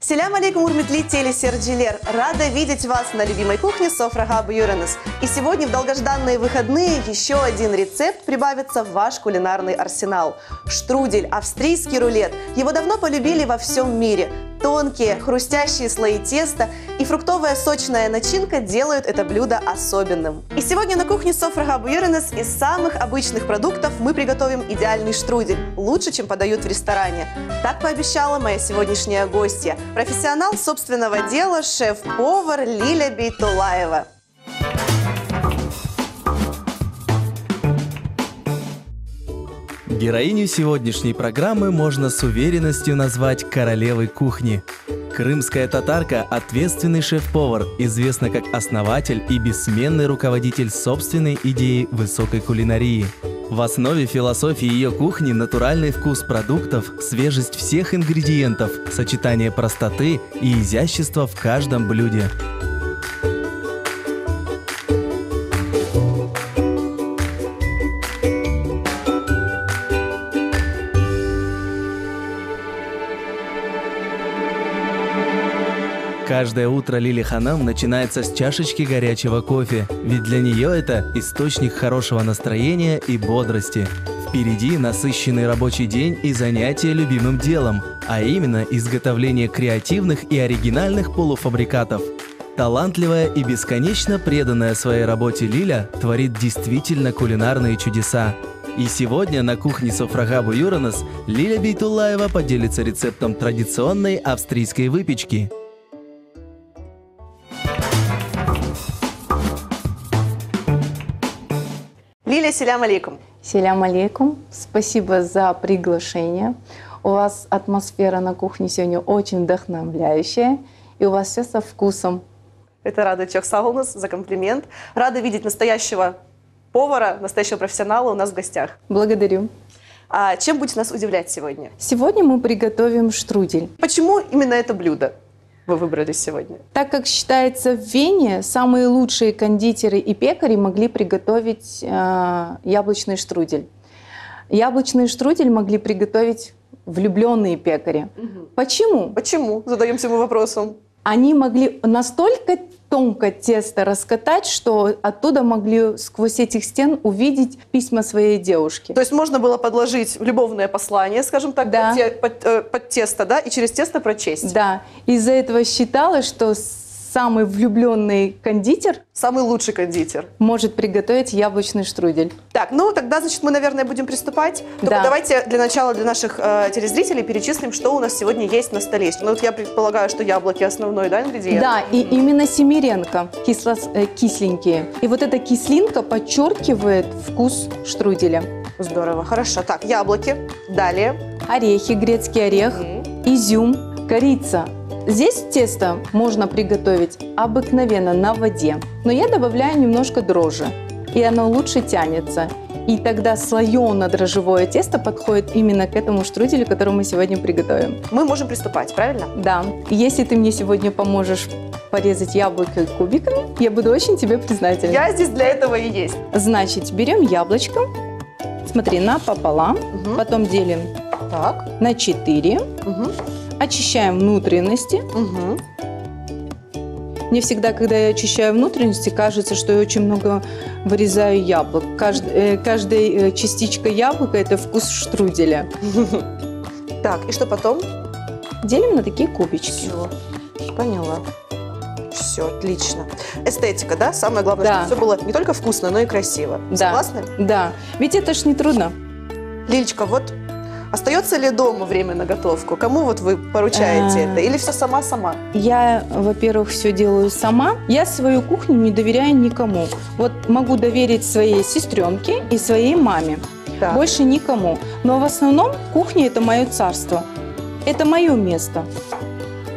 Селям алейкум, урмитли телесерджилер. Рада видеть вас на любимой кухне Софрага Буюренес. И сегодня в долгожданные выходные еще один рецепт прибавится в ваш кулинарный арсенал. Штрудель, австрийский рулет. Его давно полюбили во всем мире. Тонкие, хрустящие слои теста и фруктовая сочная начинка делают это блюдо особенным. И сегодня на кухне Софрага Буюренес из самых обычных продуктов мы приготовим идеальный штрудель. Лучше, чем подают в ресторане. Так пообещала моя сегодняшняя гостья. Профессионал собственного дела, шеф-повар Лиля Бейтуллаева. Героиню сегодняшней программы можно с уверенностью назвать королевой кухни. Крымская татарка – ответственный шеф-повар, известна как основатель и бессменный руководитель собственной идеи высокой кулинарии. В основе философии ее кухни – натуральный вкус продуктов, свежесть всех ингредиентов, сочетание простоты и изящества в каждом блюде. Каждое утро Лили Ханам начинается с чашечки горячего кофе, ведь для нее это источник хорошего настроения и бодрости. Впереди насыщенный рабочий день и занятия любимым делом, а именно изготовление креативных и оригинальных полуфабрикатов. Талантливая и бесконечно преданная своей работе Лиля творит действительно кулинарные чудеса. И сегодня на кухне Софрага Буюренес Лиля Бейтуллаева поделится рецептом традиционной австрийской выпечки. Лиля, селям алейкум. Селям алейкум. Спасибо за приглашение. У вас атмосфера на кухне сегодня очень вдохновляющая. И у вас все со вкусом. Это рада Чохсаулнус за комплимент. Рада видеть настоящего повара, настоящего профессионала у нас в гостях. Благодарю. А чем будете нас удивлять сегодня? Сегодня мы приготовим штрудель. Почему именно это блюдо вы выбрали сегодня? Так как считается в Вене, самые лучшие кондитеры и пекари могли приготовить яблочный штрудель. Яблочный штрудель могли приготовить влюбленные пекари. Угу. Почему? Почему? Задаемся мы вопросом. Они могли настолько тонко тесто раскатать, что оттуда могли сквозь этих стен увидеть письма своей девушки. То есть можно было подложить любовное послание, скажем так, да, под тесто, да, и через тесто прочесть. Да. Из-за этого считалось, что самый влюбленный кондитер, самый лучший кондитер, может приготовить яблочный штрудель. Так, ну тогда, значит, мы, наверное, будем приступать. Только давайте для начала для наших телезрителей перечислим, что у нас сегодня есть на столе. Ну вот я предполагаю, что яблоки основной, да, ингредиент? Да, и именно семеренко, кисленькие. И вот эта кислинка подчеркивает вкус штруделя. Здорово, хорошо. Так, яблоки, далее. Орехи, грецкий орех, изюм, корица. Здесь тесто можно приготовить обыкновенно на воде, но я добавляю немножко дрожжи, и оно лучше тянется. И тогда слоено-дрожжевое тесто подходит именно к этому штруделю, который мы сегодня приготовим. Мы можем приступать, правильно? Да. Если ты мне сегодня поможешь порезать яблоко кубиками, я буду очень тебе признательна. Я здесь для этого и есть. Значит, берем яблочко, смотри, напополам, потом делим на 4. Очищаем внутренности. Угу. Мне всегда, когда я очищаю внутренности, кажется, что я очень много вырезаю яблок. Каждая частичка яблока – это вкус штруделя. Так, и что потом? Делим на такие кубички. Все, поняла. Все, отлично. Эстетика, да? Самое главное, чтобы все было не только вкусно, но и красиво. Согласны? Да. Ведь это ж не трудно. Лилечка, вот остается ли дома время на готовку? Кому вот вы поручаете это? Или все сама-сама? Я, во-первых, все делаю сама. Я свою кухню не доверяю никому. Вот могу доверить своей сестренке и своей маме. Так. Больше никому. Но в основном кухня – это мое царство. Это мое место.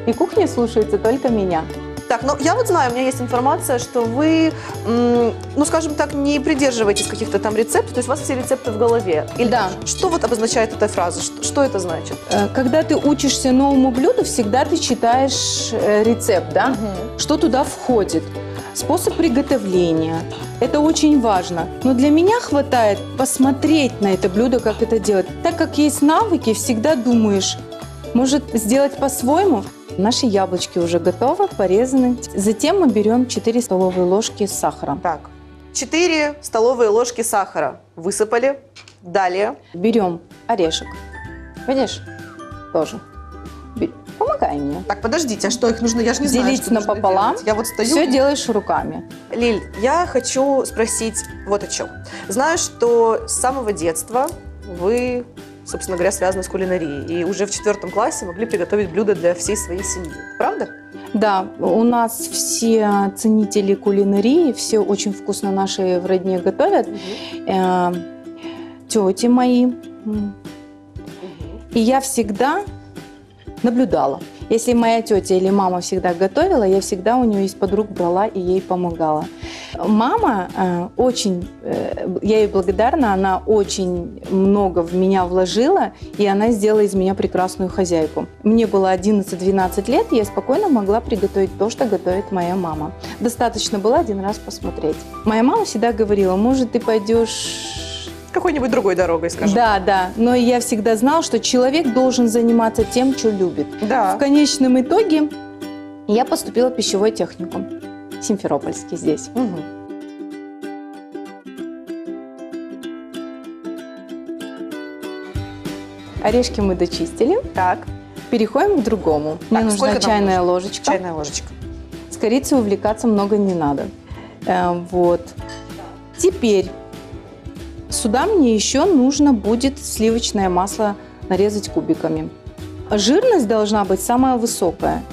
И кухня слушается только меня. Так, ну я вот знаю, у меня есть информация, что вы, ну скажем так, не придерживаетесь каких-то там рецептов, то есть у вас все рецепты в голове. Или да. Что вот обозначает эта фраза? Что это значит? Когда ты учишься новому блюду, всегда ты читаешь рецепт, да? Угу. Что туда входит? Способ приготовления. Это очень важно. Но для меня хватает посмотреть на это блюдо, как это делать. Так как есть навыки, всегда думаешь, может сделать по-своему. Наши яблочки уже готовы, порезаны. Затем мы берем 4 столовые ложки сахара. Так, 4 столовые ложки сахара высыпали. Далее. Берем орешек. Видишь? Тоже. Помогай мне. Так, подождите, а что их нужно? Я же не знаю, Делить что нужно напополам. делать. Я вот стою. Все делаешь руками. Лиль, я хочу спросить вот о чем. Знаю, что с самого детства вы, собственно говоря, связаны с кулинарией. И уже в 4 классе могли приготовить блюда для всей своей семьи. Правда? Да, у нас все ценители кулинарии, все очень вкусно наши в родне готовят. Тети мои. И я всегда наблюдала. Если моя тетя или мама всегда готовила, я всегда у нее из-под рук брала и ей помогала. Мама очень, я ей благодарна, она очень много в меня вложила, и она сделала из меня прекрасную хозяйку. Мне было 11-12 лет, и я спокойно могла приготовить то, что готовит моя мама. Достаточно было один раз посмотреть. Моя мама всегда говорила, может, ты пойдешь... Какой-нибудь другой дорогой, скажем. Да, но я всегда знала, что человек должен заниматься тем, что любит. Да. В конечном итоге я поступила в пищевой техникум. Симферопольский здесь. Угу. Орешки мы дочистили. Так. Переходим к другому. Мне нужна чайная ложечка. Чайная ложечка. С корицей увлекаться много не надо. Вот. Теперь сюда мне еще нужно будет сливочное масло нарезать кубиками. Жирность должна быть самая высокая,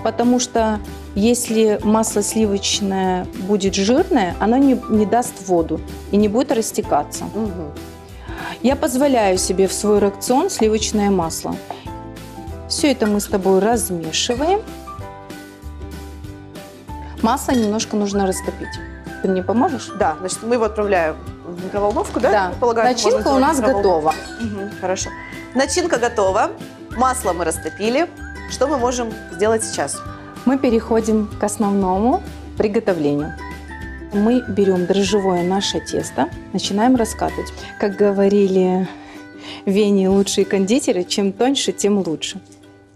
потому что если масло сливочное будет жирное, оно не даст воду и не будет растекаться. Угу. Я позволяю себе в свой рацион сливочное масло. Все это мы с тобой размешиваем. Масло немножко нужно растопить. Ты мне поможешь? Да, значит, мы его отправляем в микроволновку, да? Да. Полагаю, Начинка у нас готова. Угу, хорошо. Начинка готова. Масло мы растопили. Что мы можем сделать сейчас? Мы переходим к основному приготовлению. Мы берем дрожжевое наше тесто, начинаем раскатывать. Как говорили в Вене лучшие кондитеры, чем тоньше, тем лучше.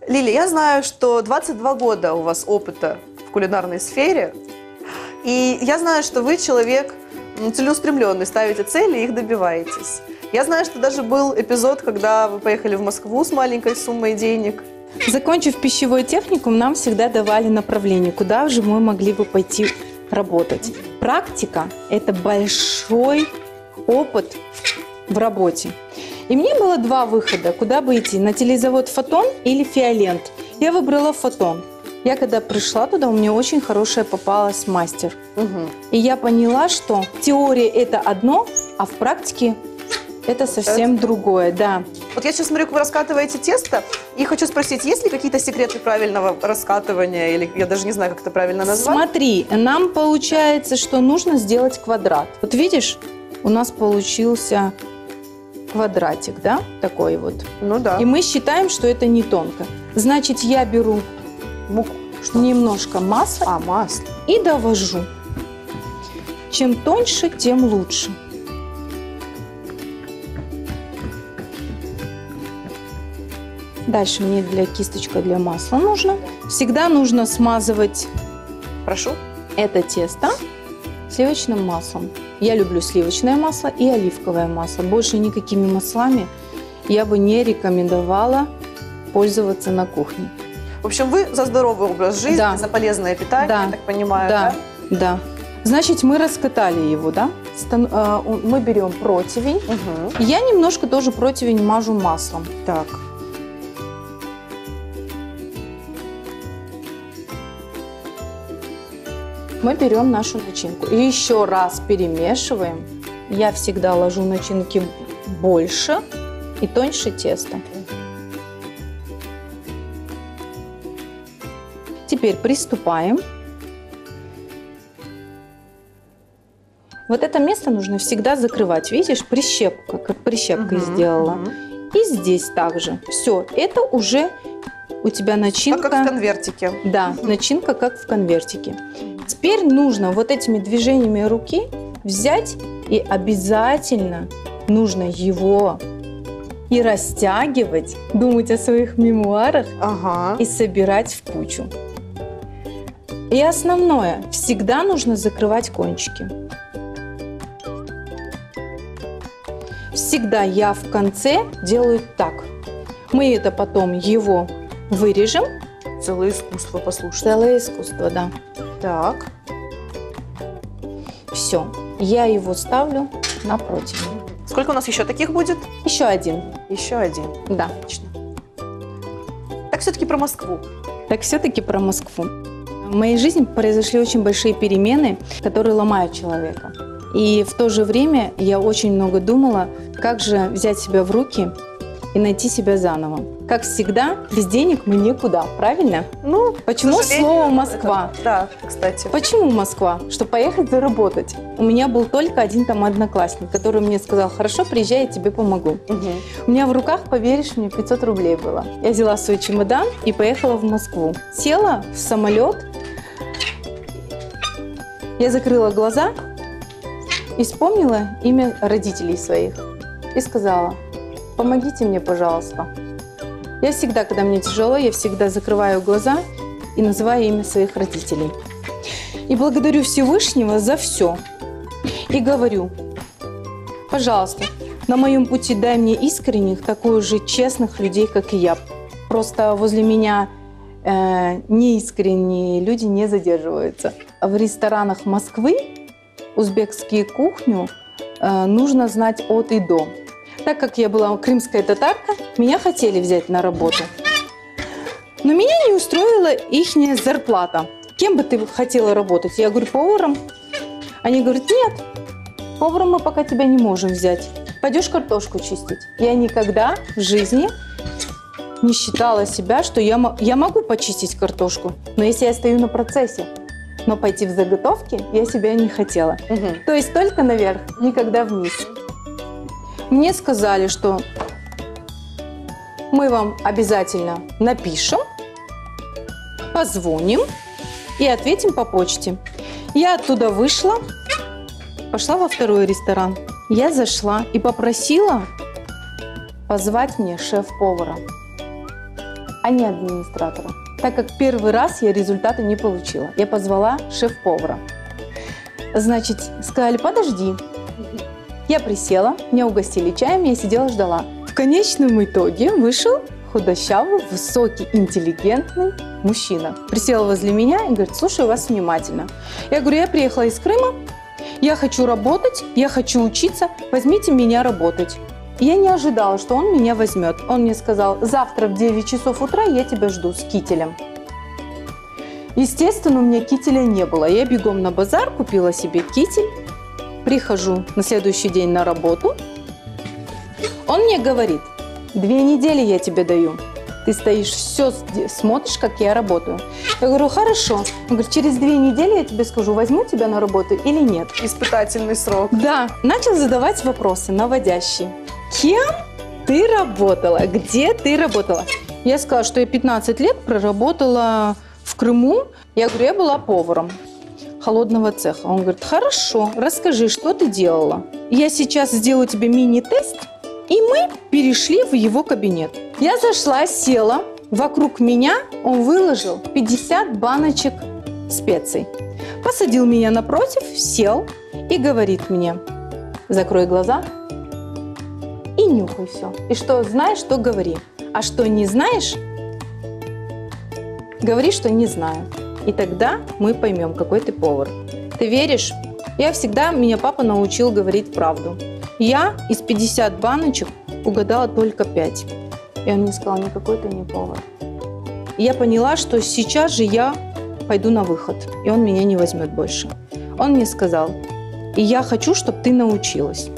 Лили, я знаю, что 22 года у вас опыта в кулинарной сфере. И я знаю, что вы человек целеустремленный, ставите цели и их добиваетесь. Я знаю, что даже был эпизод, когда вы поехали в Москву с маленькой суммой денег. Закончив пищевой техникум, нам всегда давали направление, куда же мы могли бы пойти работать. Практика – это большой опыт в работе. И мне было 2 выхода, куда бы идти – на телезавод «Фотон» или «Фиолент». Я выбрала «Фотон». Я когда пришла туда, у меня очень хорошая попалась мастер. Угу. И я поняла, что теория – это одно, а в практике это совсем другое, да. Вот я сейчас смотрю, как вы раскатываете тесто, и хочу спросить, есть ли какие-то секреты правильного раскатывания, или я даже не знаю, как это правильно назвать? Смотри, нам получается, что нужно сделать квадрат. Вот видишь, у нас получился квадратик, да, такой вот. Ну да. И мы считаем, что это не тонко. Значит, я беру муку, немножко масла масло. И довожу. Чем тоньше, тем лучше. Дальше мне кисточка для масла нужна. Всегда нужно смазывать это тесто сливочным маслом. Я люблю сливочное масло и оливковое масло. Больше никакими маслами я бы не рекомендовала пользоваться на кухне. В общем, вы за здоровый образ жизни, да. за полезное питание, да. я так понимаю, да? Да. Значит, мы раскатали его, да? Мы берем противень. Угу. Я немножко тоже противень мажу маслом. Так. Мы берем нашу начинку и еще раз перемешиваем. Я всегда ложу начинки больше и тоньше теста. Теперь приступаем. Вот это место нужно всегда закрывать. Видишь, прищепка, как прищепкой сделала. И здесь также. Все, это уже у тебя начинка. Как в конвертике. Да, начинка как в конвертике. Теперь нужно вот этими движениями руки взять и обязательно нужно его и растягивать, думать о своих мемуарах Ага. и собирать в кучу. И основное, всегда нужно закрывать кончики. Всегда я в конце делаю так. Мы это потом его вырежем. Целое искусство, послушайте. Целое искусство, да. Так. Все. Я его ставлю напротив. Сколько у нас еще таких будет? Еще один. Еще один. Да. Отлично. Так все-таки про Москву. Так все-таки про Москву. В моей жизни произошли очень большие перемены, которые ломают человека. И в то же время я очень много думала, как же взять себя в руки и найти себя заново. Как всегда, без денег мы никуда, правильно? Ну, Почему к сожалению, слово «Москва»? Да, кстати. Почему Москва? Чтобы поехать заработать. У меня был только один там одноклассник, который мне сказал: хорошо, приезжай, я тебе помогу. Мгм. У меня в руках, поверишь мне, 500 рублей было. Я взяла свой чемодан и поехала в Москву. Села в самолет, я закрыла глаза и вспомнила имя родителей своих. И сказала: помогите мне, пожалуйста. Я всегда, когда мне тяжело, я всегда закрываю глаза и называю имя своих родителей. И благодарю Всевышнего за все. И говорю: пожалуйста, на моем пути дай мне искренних, таких же честных людей, как и я. Просто возле меня неискренние люди не задерживаются. В ресторанах Москвы узбекскую кухню нужно знать от и до. Так как я была крымская татарка, меня хотели взять на работу. Но меня не устроила ихняя зарплата. Кем бы ты хотела работать? Я говорю: поваром. Они говорят: нет, поваром мы пока тебя не можем взять. Пойдешь картошку чистить. Я никогда в жизни не считала себя, что я могу почистить картошку. Но если я стою на процессе, но пойти в заготовки я себя не хотела. Мгм. То есть только наверх, никогда вниз. Мне сказали, что мы вам обязательно напишем, позвоним и ответим по почте. Я оттуда вышла, пошла во второй ресторан. Я зашла и попросила позвать мне шеф-повара, а не администратора. Так как первый раз я результаты не получила. Я позвала шеф-повара. Значит, сказали: подожди. Я присела, меня угостили чаем, я сидела, ждала. В конечном итоге вышел худощавый, высокий, интеллигентный мужчина. Присел возле меня и говорит: слушаю вас внимательно. Я говорю: я приехала из Крыма, я хочу работать, я хочу учиться, возьмите меня работать. Я не ожидала, что он меня возьмет. Он мне сказал: завтра в 9 часов утра я тебя жду с кителем. Естественно, у меня кителя не было. Я бегом на базар купила себе китель. Прихожу на следующий день на работу. Он мне говорит: 2 недели я тебе даю. Ты стоишь, все смотришь, как я работаю. Я говорю: хорошо. Он говорит: через 2 недели я тебе скажу, возьму тебя на работу или нет. Испытательный срок. Да, начал задавать вопросы наводящие. Кем ты работала? Где ты работала? Я сказала, что я 15 лет проработала в Крыму. Я говорю: я была поваром холодного цеха. Он говорит: хорошо, расскажи, что ты делала. Я сейчас сделаю тебе мини-тест. И мы перешли в его кабинет. Я зашла, села. Вокруг меня он выложил 50 баночек специй. Посадил меня напротив, сел и говорит мне: закрой глаза и нюхай все. И что знаешь, то говори. А что не знаешь, говори, что не знаю. И тогда мы поймем, какой ты повар. Ты веришь? Меня папа научил говорить правду. Я из 50 баночек угадала только 5. И он мне сказал: никакой ты не повар. И я поняла, что сейчас же я пойду на выход, и он меня не возьмет больше. Он мне сказал: и я хочу, чтобы ты научилась.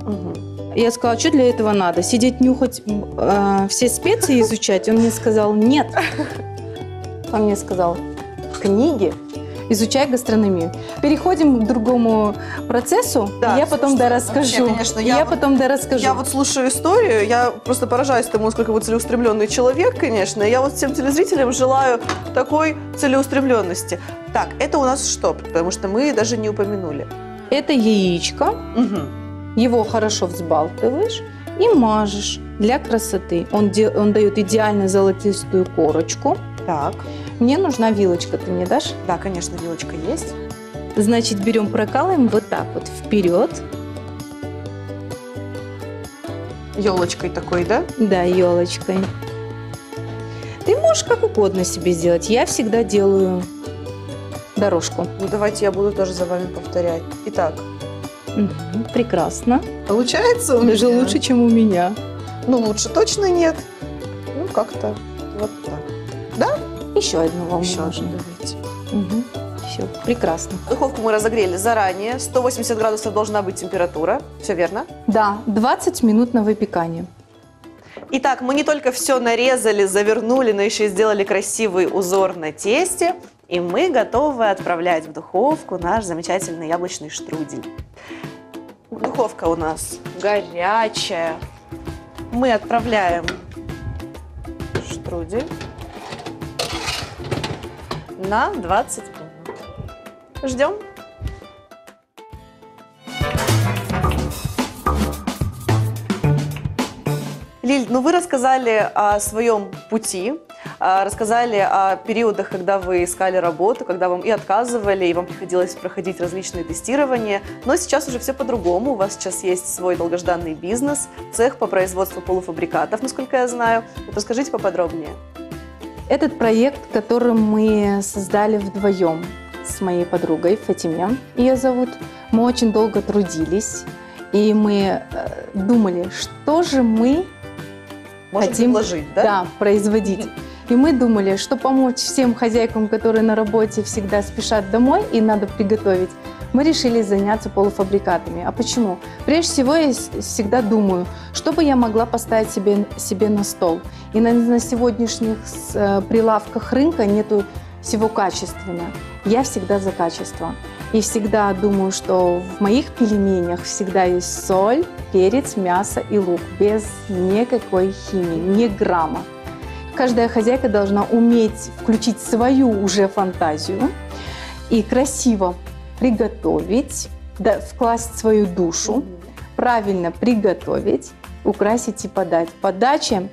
Мгм. Я сказала: что для этого надо? Сидеть, нюхать все специи, изучать? Он мне сказал: нет. Он мне сказал: книги, изучай гастрономию. Переходим к другому процессу. Да, я потом слушайте, расскажу. вообще, конечно, я потом расскажу. Я вот слушаю историю, я просто поражаюсь тому, насколько вы целеустремленный человек, конечно. И я вот всем телезрителям желаю такой целеустремленности. Так, это у нас что? Потому что мы даже не упомянули. Это яичко. Мгм. Его хорошо взбалтываешь и мажешь для красоты. Он дает идеально золотистую корочку. Так, Мне нужна вилочка, ты мне дашь? да, конечно, вилочка есть. Значит, берем, прокалываем вот так вот вперед. Елочкой такой, да? Да, елочкой. Ты можешь как угодно себе сделать. Я всегда делаю дорожку. Ну, давайте я буду тоже за вами повторять. Итак, Прекрасно. получается у Даже меня? лучше, чем у меня. Ну, лучше точно нет. Ну, как-то вот так. Еще одну волну Еще можно. одну давайте. Все, прекрасно. Духовку мы разогрели заранее. 180 градусов должна быть температура. Все верно? Да, 20 минут на выпекание. Итак, мы не только все нарезали, завернули, но еще и сделали красивый узор на тесте. И мы готовы отправлять в духовку наш замечательный яблочный штрудель. Духовка у нас горячая. Мы отправляем штрудель на 20 минут. Ждем. Лиль, ну вы рассказали о своем пути, рассказали о периодах, когда вы искали работу, когда вам и отказывали, и вам приходилось проходить различные тестирования. Но сейчас уже все по-другому. У вас сейчас есть свой долгожданный бизнес, цех по производству полуфабрикатов, насколько я знаю. Вот расскажите поподробнее. Этот проект, который мы создали вдвоем с моей подругой Фатиме, ее зовут, мы очень долго трудились, и мы думали, что же мы Можем хотим предложить, да? Да, производить. И мы думали, что помочь всем хозяйкам, которые на работе всегда спешат домой и надо приготовить, мы решили заняться полуфабрикатами. А почему? Прежде всего, я всегда думаю, что бы я могла поставить себе на стол. И на сегодняшних прилавках рынка нету всего качественного. Я всегда за качество. И всегда думаю, что в моих пельменях всегда есть соль, перец, мясо и лук. Без никакой химии, ни грамма. Каждая хозяйка должна уметь включить свою уже фантазию и красиво приготовить, вкласть свою душу, правильно приготовить, украсить и подать. Подача.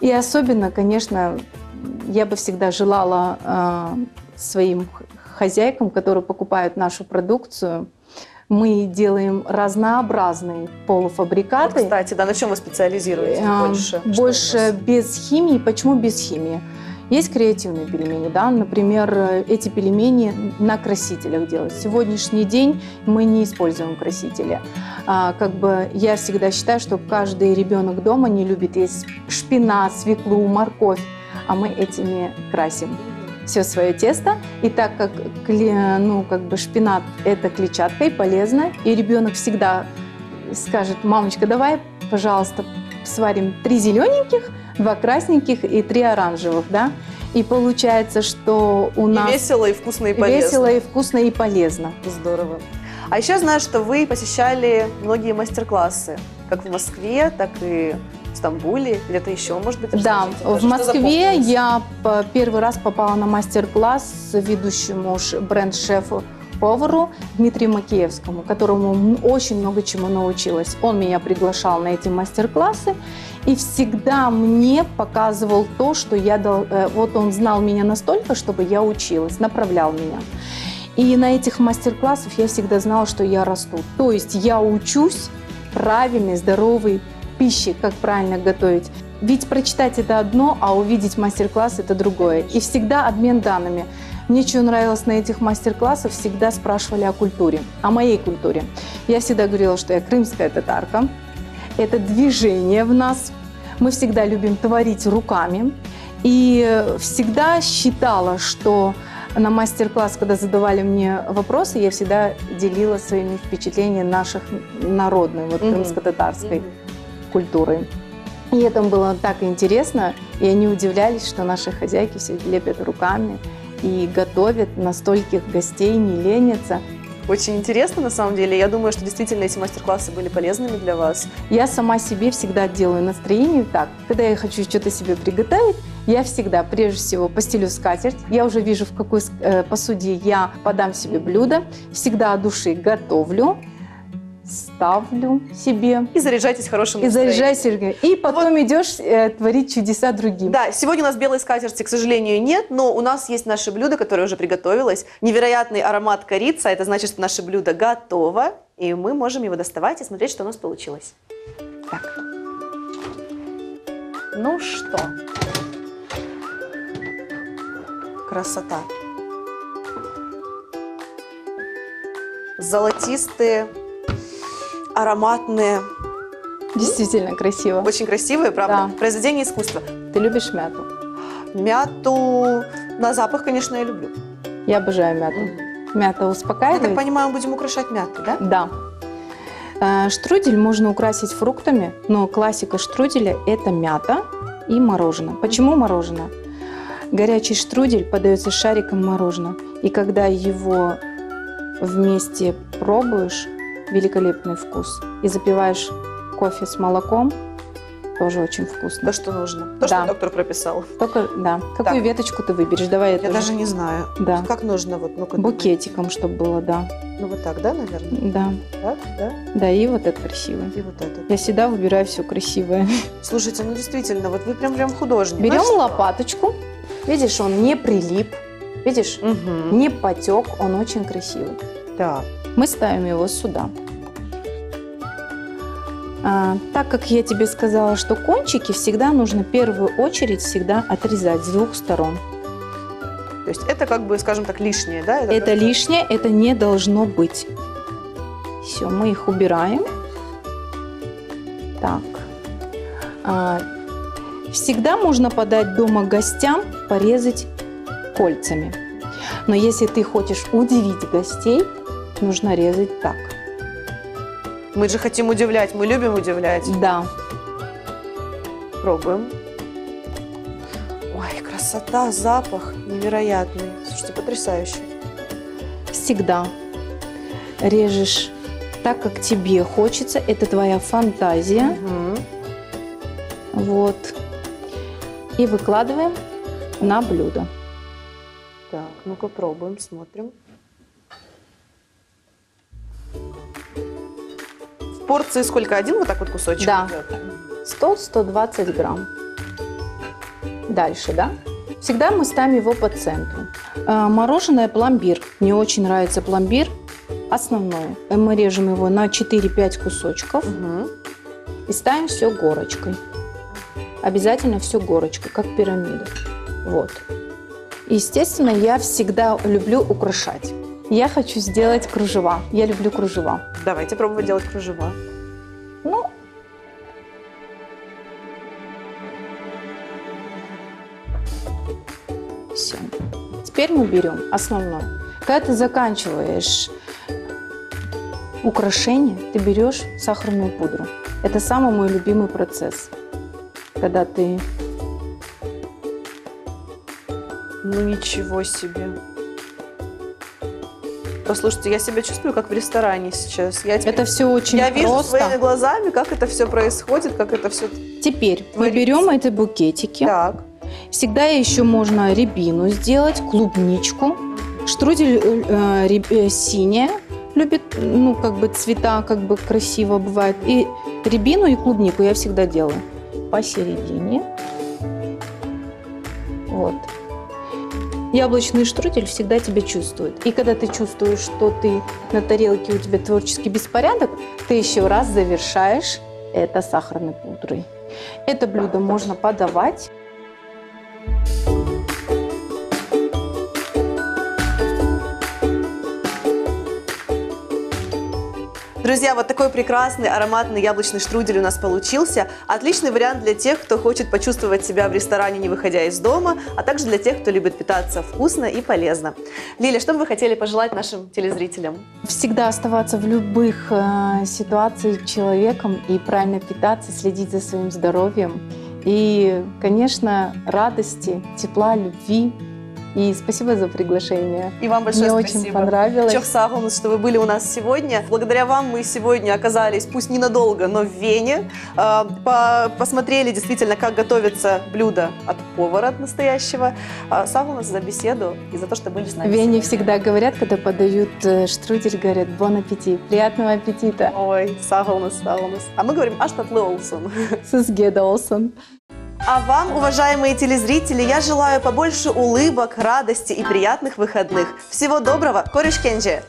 И особенно, конечно, я бы всегда желала своим хозяйкам, которые покупают нашу продукцию, мы делаем разнообразные полуфабрикаты. Вот, кстати, да, на чем вы специализируетесь больше? Больше без химии. Почему без химии? Есть креативные пельмени, да, например, эти пельмени на красителях делают. В сегодняшний день мы не используем красители. Я всегда считаю, что каждый ребенок дома не любит есть шпинат, свеклу, морковь, а мы этими красим все свое тесто. И так как шпинат – это клетчатка и полезно, и ребенок всегда скажет: мамочка, давай, пожалуйста, сварим 3 зелененьких, 2 красненьких и 3 оранжевых, да? И получается, что у нас… И весело, и вкусно, и полезно. Весело, и вкусно, и полезно. Здорово. А еще знаю, что вы посещали многие мастер-классы, как в Москве, так и в Стамбуле, где-то еще, может быть? Да, в Москве я первый раз попала на мастер-класс ведущему бренд-шефу повару Дмитрию Макеевскому, которому очень много чему научилась. Он меня приглашал на эти мастер-классы и всегда мне показывал то, что вот он знал меня настолько, чтобы я училась, направлял меня. И на этих мастер-классах я всегда знала, что я расту. То есть я учусь правильной, здоровой пище, как правильно готовить. Ведь прочитать это одно, а увидеть мастер-класс это другое. И всегда обмен данными. Мне что нравилось на этих мастер-классах, всегда спрашивали о культуре, о моей культуре. Я всегда говорила, что я крымская татарка. Это движение в нас. Мы всегда любим творить руками. И всегда считала, что на мастер-класс, когда задавали мне вопросы, я всегда делилась своими впечатлениями наших народной, крымско-татарской культуры. И это было так интересно, и они удивлялись, что наши хозяйки все лепят руками и готовят на стольких гостей, не ленятся. Очень интересно, на самом деле. Я думаю, что действительно эти мастер-классы были полезными для вас. Я сама себе всегда делаю настроение так. Когда я хочу что-то себе приготовить, я всегда, прежде всего, постелю скатерть. Я уже вижу, в какой посуде я подам себе блюдо. Всегда от души готовлю. ставлю себе. И заряжайтесь хорошим И настроением. заряжайся. И потом идешь творить чудеса другим. Да, сегодня у нас белой скатерти, к сожалению, нет, но у нас есть наше блюдо, которое уже приготовилось. Невероятный аромат корицы, это значит, что наше блюдо готово, и мы можем его доставать и смотреть, что у нас получилось. Так. Ну что? Красота. Золотистые, ароматные, Действительно красиво. очень красивые, правда? Да. Произведение искусства. Ты любишь мяту? Мяту на запах, конечно, я люблю. Я обожаю мяту. Мята Я успокаивает. так понимаю, мы будем украшать мятой, да? Да. Штрудель можно украсить фруктами, но классика штруделя – это мята и мороженое. Почему мороженое? Горячий штрудель подается шариком мороженого. И когда его вместе пробуешь, великолепный вкус. И запиваешь кофе с молоком, тоже очень вкусно. То, что нужно. То, Да. что доктор прописал. Только, да. Какую Так. веточку ты выберешь? Давай я Я тоже. даже не знаю. Да. Как нужно? Вот, ну-ка, Букетиком, чтобы было, да. Ну, вот так, да, наверное? Да. Так, да? Да, и вот это красивое. И вот это. Я всегда выбираю все красивое. Слушайте, ну действительно, вот вы прям художник. Берем Знаешь, что? лопаточку. Видишь, он не прилип. Видишь? Мгм. Не потек, он очень красивый. Так. Мы ставим его сюда. Так как я тебе сказала, что кончики всегда нужно в первую очередь всегда отрезать с двух сторон. То есть это как бы, скажем так, лишнее, да? Это просто- лишнее, это не должно быть. Все, мы их убираем. Так. Всегда можно подать дома гостям, порезать кольцами. Но если ты хочешь удивить гостей, нужно резать так. Мы же хотим удивлять, мы любим удивлять. Да. Пробуем. Ой, красота, запах невероятный. Слушайте, потрясающе. Всегда режешь так, как тебе хочется. Это твоя фантазия. Мгм. Вот. И выкладываем на блюдо. Так, ну-ка пробуем, смотрим. В порции сколько? Один вот так вот кусочек Да. идет? 100-120 грамм. Дальше, да? Всегда мы ставим его по центру. Мороженое пломбир. Мне очень нравится пломбир. Основное. Мы режем его на 4-5 кусочков Мгм. и ставим все горочкой. Обязательно все горочкой, как пирамида. Вот. Естественно, я всегда люблю украшать. Я хочу сделать кружева. Я люблю кружева. Давайте пробовать делать кружева. Ну, все. Теперь мы берем основное. Когда ты заканчиваешь украшение, ты берешь сахарную пудру. Это самый мой любимый процесс. Когда ты... Ну ничего себе. Послушайте, я себя чувствую как в ресторане сейчас. Я теперь- Это все очень я вижу просто. своими глазами, как это все происходит, как это все... Теперь мы творится. берем эти букетики. Так. Всегда еще можно рябину сделать, клубничку. Штрудель синяя, любит, ну, как бы цвета, как бы красиво бывает. И рябину и клубнику я всегда делаю посередине. Вот. Яблочный штрудель всегда тебя чувствует. И когда ты чувствуешь, что ты на тарелке, у тебя творческий беспорядок, ты еще раз завершаешь это сахарной пудрой. Это блюдо можно подавать. Друзья, вот такой прекрасный ароматный яблочный штрудель у нас получился. Отличный вариант для тех, кто хочет почувствовать себя в ресторане, не выходя из дома, а также для тех, кто любит питаться вкусно и полезно. Лиля, что бы вы хотели пожелать нашим телезрителям? Всегда оставаться в любых ситуациях человеком и правильно питаться, следить за своим здоровьем. И, конечно, радости, тепла, любви И спасибо за приглашение. И вам большое Мне спасибо. очень понравилось. Чох сагълныз, что вы были у нас сегодня. Благодаря вам мы сегодня оказались, пусть ненадолго, но в Вене. Посмотрели действительно, как готовится блюдо от повара настоящего. Сагълныз за беседу и за то, что были с В нами Вене сегодня. всегда говорят, когда подают штрудель, говорят «бон аппетит», «приятного аппетита». Ой, сагълныз, сагълныз. А мы говорим «аш татлы олсун». Сызге долсын. А вам, уважаемые телезрители, я желаю побольше улыбок, радости и приятных выходных. Всего доброго, Кореш Кенже!